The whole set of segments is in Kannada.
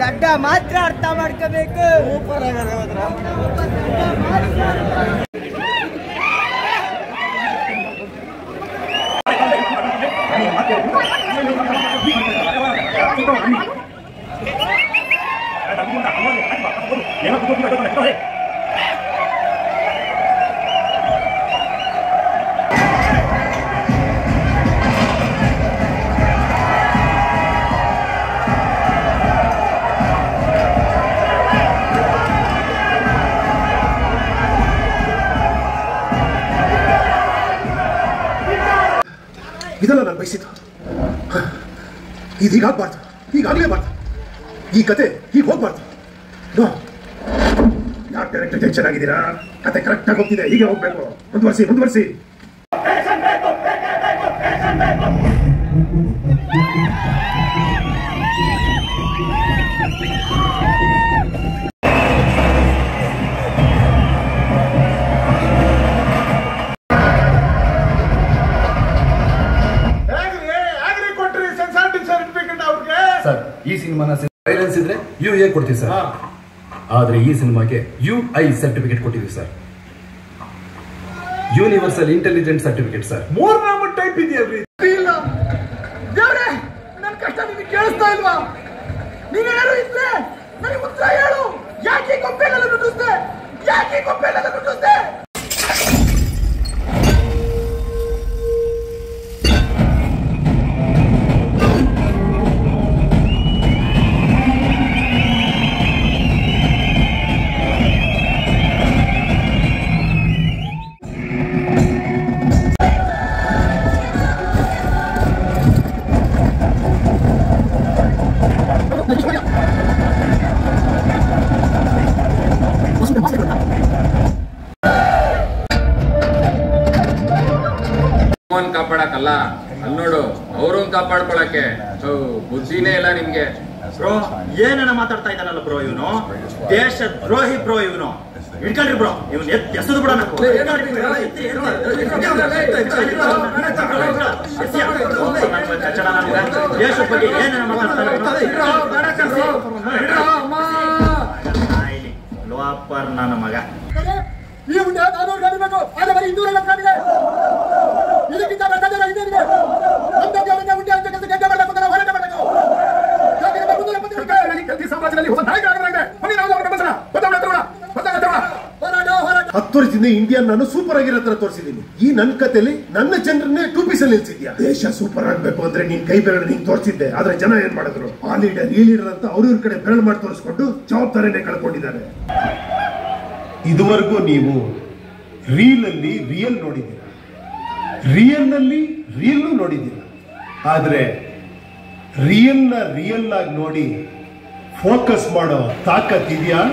ದಡ್ಡ ಮಾತ್ರ ಅರ್ಥ ಮಾಡ್ಕೋಬೇಕು. ಇದಲ್ಲ ನಾನು ಬಯಸಿದ್ದು. ಇದು ಹೀಗಾಗಬಾರ್ದು, ಹೀಗಾಗಲೇಬಾರ್ದು. ಈ ಕತೆ ಹೀಗೆ ಹೋಗ್ಬಾರ್ದು. ಯಾಕೆ ಡೈರೆಕ್ಟರ್ ಟೆನ್ಷನ್ ಆಗಿದ್ದೀರಾ? ಕತೆ ಕರೆಕ್ಟ್ ಆಗಿ ಹೋಗ್ತಿದೆ, ಹೀಗೆ ಹೋಗ್ಬೇಕು. ಮುಂದುವರಿಸಿ ಮುಂದುವರಿಸಿ. ಸರ್, ಈ ಸಿನಿಮಾನ ವೈಲೆನ್ಸ್ ಇದ್ರೆ UA ಕೊಡ್ತೀವಿ ಸರ್. ಆದ್ರೆ ಈ ಸಿನಿಮಾಗೆ UI ಸರ್ಟಿಫಿಕೇಟ್ ಕೊಟ್ಟಿದ್ದೀವಿ sir. Universal intelligent certificate sir. 3 type ಇದೆಯಲ್ರಿ. ಇಲ್ಲ ದೇವ್ರೆ, ನನ್ನ ಕಷ್ಟ ನಿಮಗೆ ಕೇಳಿಸ್ತಾ ಇಲ್ವಾ? ನೀನೇನಾದ್ರು ಇದ್ರೆ ನನಗೆ ಉತ್ತರ ಹೇಳು. ಯಾಕೆ ಕೊಪ್ಪೆಲ್ಲ ನುಡಿಸ್ದೆ? ಯಾಕೆ ಕೊಪ್ಪೆಲ್ಲ ನುಡಿಸ್ದೆ? ಕಾಪಾಡಕಲ್ಲ, ಅಲ್ಲಿ ನೋಡು ಅವ್ರನ್ನ ಕಾಪಾಡ್ಕೊಳಕ್ಕೆ ಬುದ್ಧಿನೇ ಇಲ್ಲ ನಿಮ್ಗೆ. ಬ್ರೋ ಏನೇನ ಮಾತಾಡ್ತಾ ಇದ್ದಾನಲ್ಲ ಬ್ರೋ, ಇವನು ದೇಶ ದ್ರೋಹಿ ಬ್ರೋ. ಇವನು ಇಟ್ಕೊಳ್ರಿ ಬ್ರೋ, ಇವನ್ ಎಸದು ಬಿಡೋಣ. ದೇಶದ ಬಗ್ಗೆ ಏನೇನ ಮಾತಾಡ್ತಾ ಲೋಪರ್ ನನ್ನ ಮಗ. ಹತ್ತು ವರ್ಷದಿಂದ ಇಂಡಿಯನ್ ನಾನು ಸೂಪರ್ ಆಗಿರೋ ತರ ತೋರಿಸಿದ್ದೀನಿ. ಈ ನನ್ನ ಕಥೆಯಲ್ಲಿ ನನ್ನ ಜನರನ್ನೇ 2 ಪೀಸಲ್ಲಿ ನಿಲ್ಸಿದ್ಯಾ. ದೇಶ ಸೂಪರ್ ಆಗ್ಬೇಕು ಅಂದ್ರೆ ನೀನ್ ಕೈ ಬೆರಳು ನೀನ್ ತೋರಿಸಿದ್ದೆ. ಆದ್ರೆ ಜನ ಏನ್ ಮಾಡಿದ್ರು? ಆ ಲೀಡರ್ ಈ ಲೀಡರ್ ಅಂತ ಅವ್ರ ಕಡೆ ಬೆರಳು ಮಾಡಿ ತೋರಿಸ್ಕೊಂಡು ಜವಾಬ್ದಾರಿನೇ ಕಳ್ಕೊಂಡಿದ್ದಾರೆ. ಇದುವರೆಗೂ ನೀವು ರೀಲ್ ಅಲ್ಲಿ ರಿಯಲ್ ನೋಡಿದ್ದೀರಾ, ರಿಯಲ್ ನಲ್ಲಿ ರಿಯಲ್ ನೋಡಿದ್ದೀರಾ. ಆದ್ರೆ ರಿಯಲ್ ನ ರಿಯಲ್ ಆಗಿ ನೋಡಿ ಫೋಕಸ್ ಮಾಡೋ ತಾಕತ್ ಇದೆಯಾ?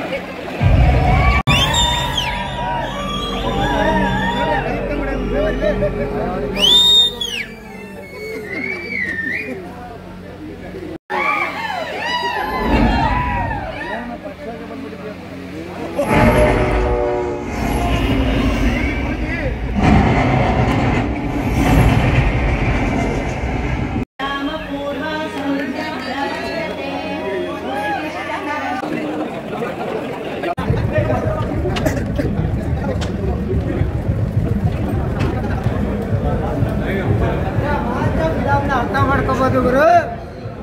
ಅರ್ಥ ಮಾಡ್ಕೋಬಹುದು ಗುರು,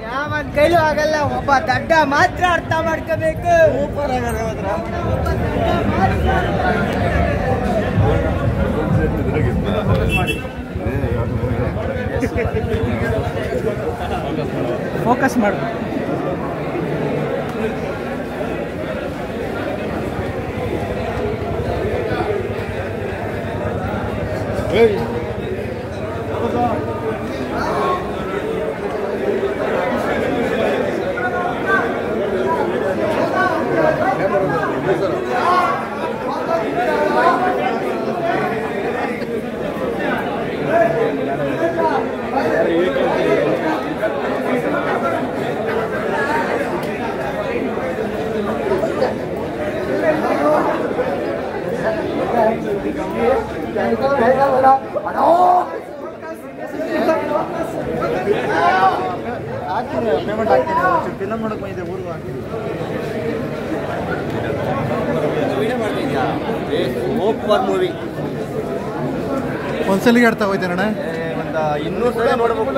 ಯಾವ ಕೈಲೂ ಆಗಲ್ಲ. ಒಬ್ಬ ದಡ್ಡ ಮಾತ್ರ ಅರ್ಥ ಮಾಡ್ಕೋಬೇಕು. ಫೋಕಸ್ ಮಾಡು. ಹಾಕ್ತೀನಿ ಪೇಮೆಂಟ್ ಹಾಕ್ತೀನಿ ಫಿಲಮ್ ನೋಡಕ್ ಬಂದಿದ್ದೆ ಊರಿಗೆ ಹಾಕ್ತೀನಿ ಸೂಪರ್ ಮೂವಿ ಒಂದ್ಸಲಿಗೆ ಆಡ್ತಾ ಹೋಯ್ತೇನಣ್ಣ ಒಂದು 200 ಸಲ ನೋಡ್ಬೇಕು